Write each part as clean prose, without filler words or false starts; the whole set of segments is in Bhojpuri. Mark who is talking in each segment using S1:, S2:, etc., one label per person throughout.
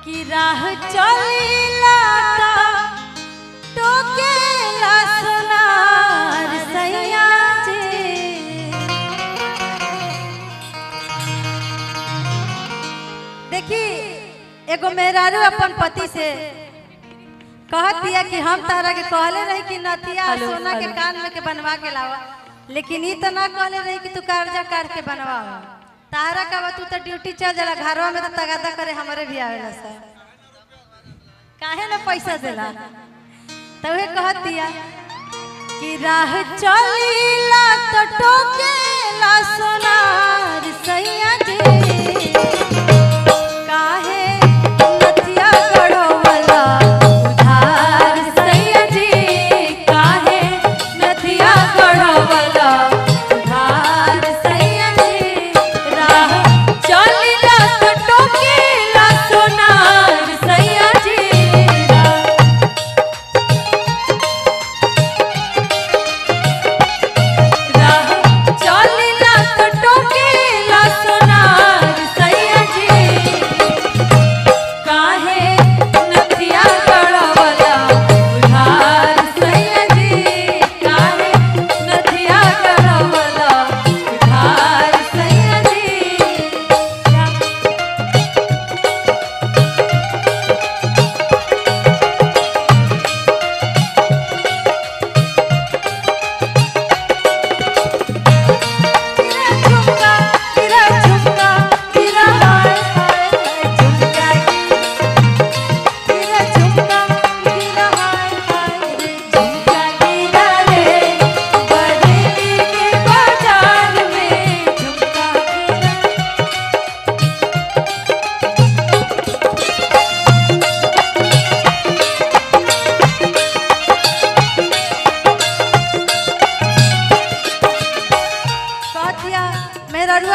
S1: कि राह चलीला टोकेला सोनार सैया जी। देखी एगो मेहरारू अपन पति से कहत दिया कि हम तारा के कहले रही कि नथिया सोना के कान में के बनवा के लावा, लेकिन ई तो ना कहले रही कि तू कर्जा काट के बनवा। तारा का तू तो ड्यूटी चल जाला, घरवा में तो तगादा करे हमारे भी आवेला सर, काहे ना पैसा देला। तो वे कहत दिया कि राह चलीला तो टोकेला सोनार सैया जी। काहे नथिया गड़ोवला उधार सैया जी, काहे नथिया गड़ोवला उधार सैया जी। राह चलीला तो टोकेला सोनार सैया जी।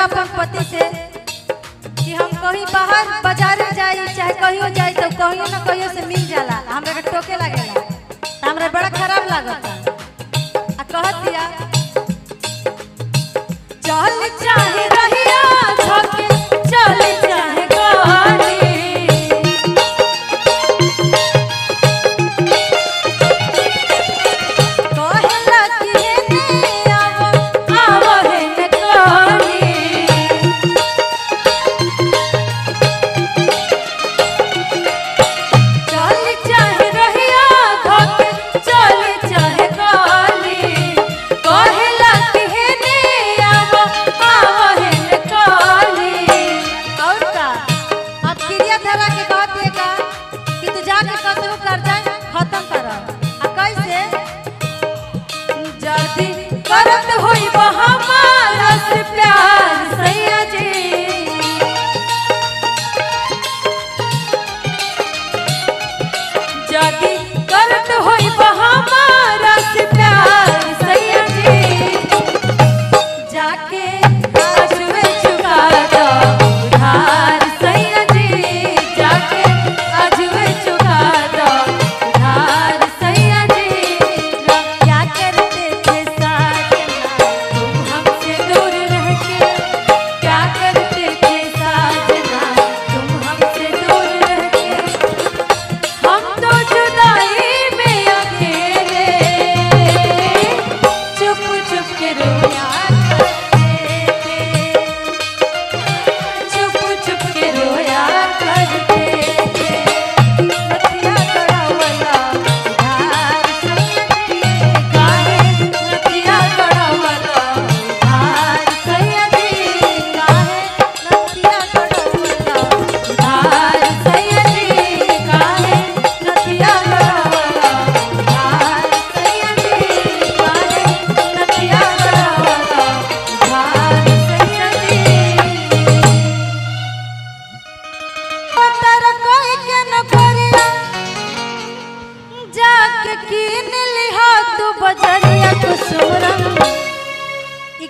S1: अपन पति से कि हम कहीं बाहर बाजार जाई चाहे कहियो जाई तो कहियो ना कहियो से मिल जाला, हमरा के टोके लागेला, हमरा बड़ा खराब लागता। आ कहत दिया चल चाहे रहिया झके चल चाहे गाड़ी, कहेला कि ने आवो हे ने गाड़ी। करत होई हमारा से प्यार सैया जी, जादी करत होई हमारा से प्यार सैया जी। जाके आजुए चुका दो उधार सैया जी, जाके आजुए चुका दो उधार सैया जी। क्या करते थे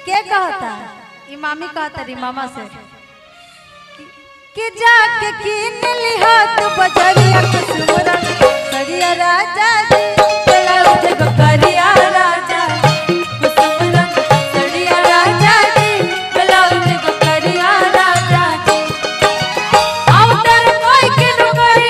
S1: के कहता ई मामी कहता री मामा से कि जाके कीन लिहा तू बजरिया कुसुमरा करिया राजा जी ब्लाउज को करिया राजा कुसुमरा करिया राजा जी ब्लाउज को करिया राजा जी। आउटर कोई के नुकरी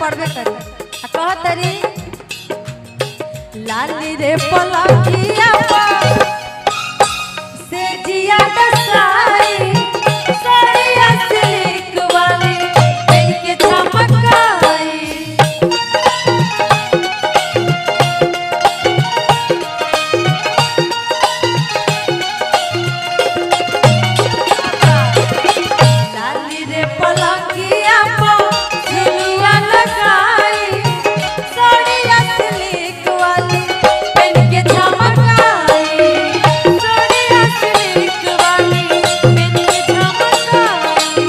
S1: पढ़बे करी। कह तरी लाली रे पलकिया से जिया दसाई साड़िया सिल्क वाली पेन के चमकाई। लाली रे पलकिया झुलुआ लगाई साड़िया सिल्क वाली पेन के चमकाई साड़िया सिल्क वाली पेन के चमकाई।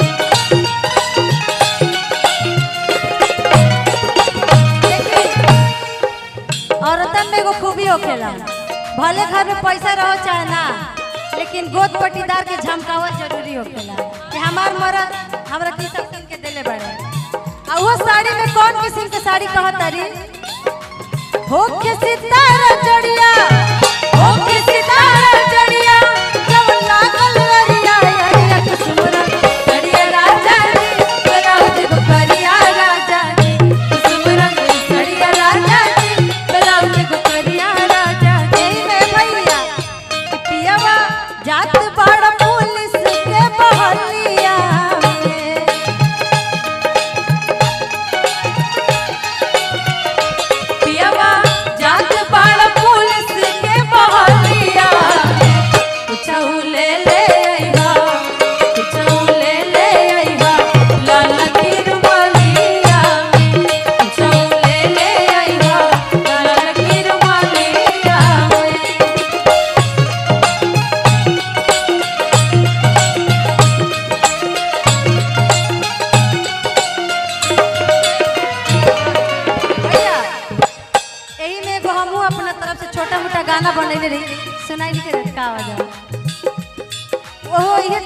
S1: औरतन में एगो खूबी होखेला, भले घर में पैसा रहो चाहे ना, लेकिन गोद पटीदार के झमकावत जरूरी होखेला कि हमार मर्द हमरा की सब किन के देले बड़े। आ वो साड़ी में कौन किस्म के साड़ी कहतारी हो के सितारा चढ़िया हो के सितारा चढ़िया जब लागल लरिया अरिया कुसुमरा चढ़िया राजा जी ब्लाउज को करिया राजा जी कुसुमरा चढ़िया राजा जी ब्लाउज को करिया राजा जी। में भैया पियावा जात बड़ा पुलिस के बहलिया में पियावा जात बड़ा पुलिस के बहलिया कुछऊ ले आइबा कुछऊ ले आइबा लाल की रुमालिया में कुछऊ ले आइबा लाल की रुमालिया में। भैया यही में एगो हमहू अपना तरफ से छोटा मोटा गाना बनैले रही, सुनाई नहीं देत का आवाज ओहो ये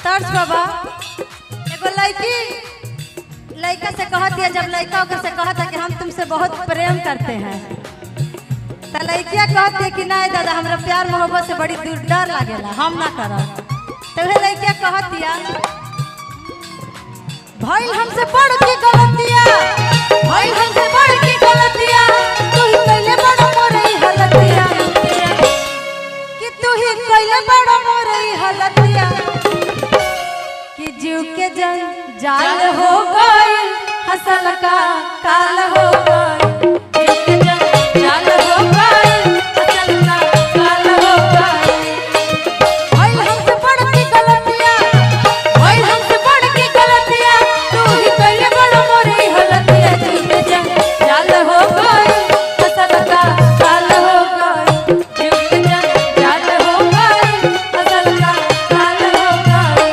S1: तर्ज बाबा। एगो लड़की लड़का से कहत है, जब लड़का ओकर से कहत है कि हम तुमसे बहुत प्रेम करते हैं, तो लड़किया कहत है कि नहीं दादा हमरा प्यार मोहब्बत से बड़ी दूर डर लागेला हम ना करब। तो वह लड़किया कहत दिया भाई हमसे बड़ की गलतिया भाई हमसे बड़ की गलतिया तू ही कैले बड़ा मोरई हलतिया कि तू ही कैले बड़ा मोरई हलतिया कि जीव के जाल हो गइल हसल का काल हो गइल जीव के जाल हो गइल हसल का काल हो गइल। भाई हमसे बड़ की गलतिया भाई हमसे बड़ की गलतिया तू ही कैले बड़ा मोरई हलतिया जीव के जाल हो गइल हसल का काल हो गइल जीव के जाल हो गइल हसल का काल हो गइल।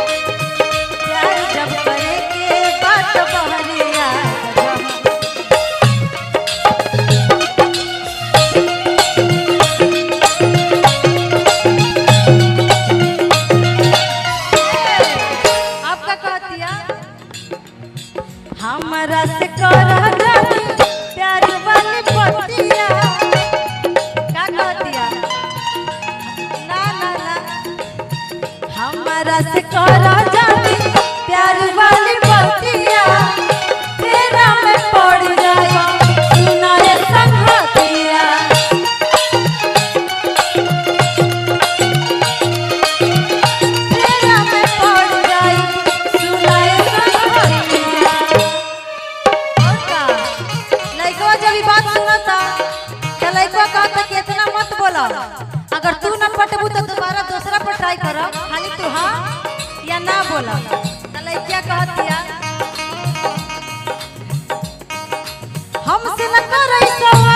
S1: प्यार जब करे के बात बहरिया आपका कह दिया हमरा से करा जानी प्यार वाली पतिया का कह दिया ना ना ना हमरा से करा जानी प्यार वाली पतिया तेरा में पड़ जाए सुनाए संगतिया तेरा में पड़ जाए सुनाए संगतिया। और का लइकवा जब ई बात सुनता तो लइकवा कहता कि इतना मत बोला, अगर तू न पटबू तो दोबारा दूसरा पर ट्राई कर, खाली तू हाँ या ना बोला। तो लइकिया कहतिया हमसे न करई सवाल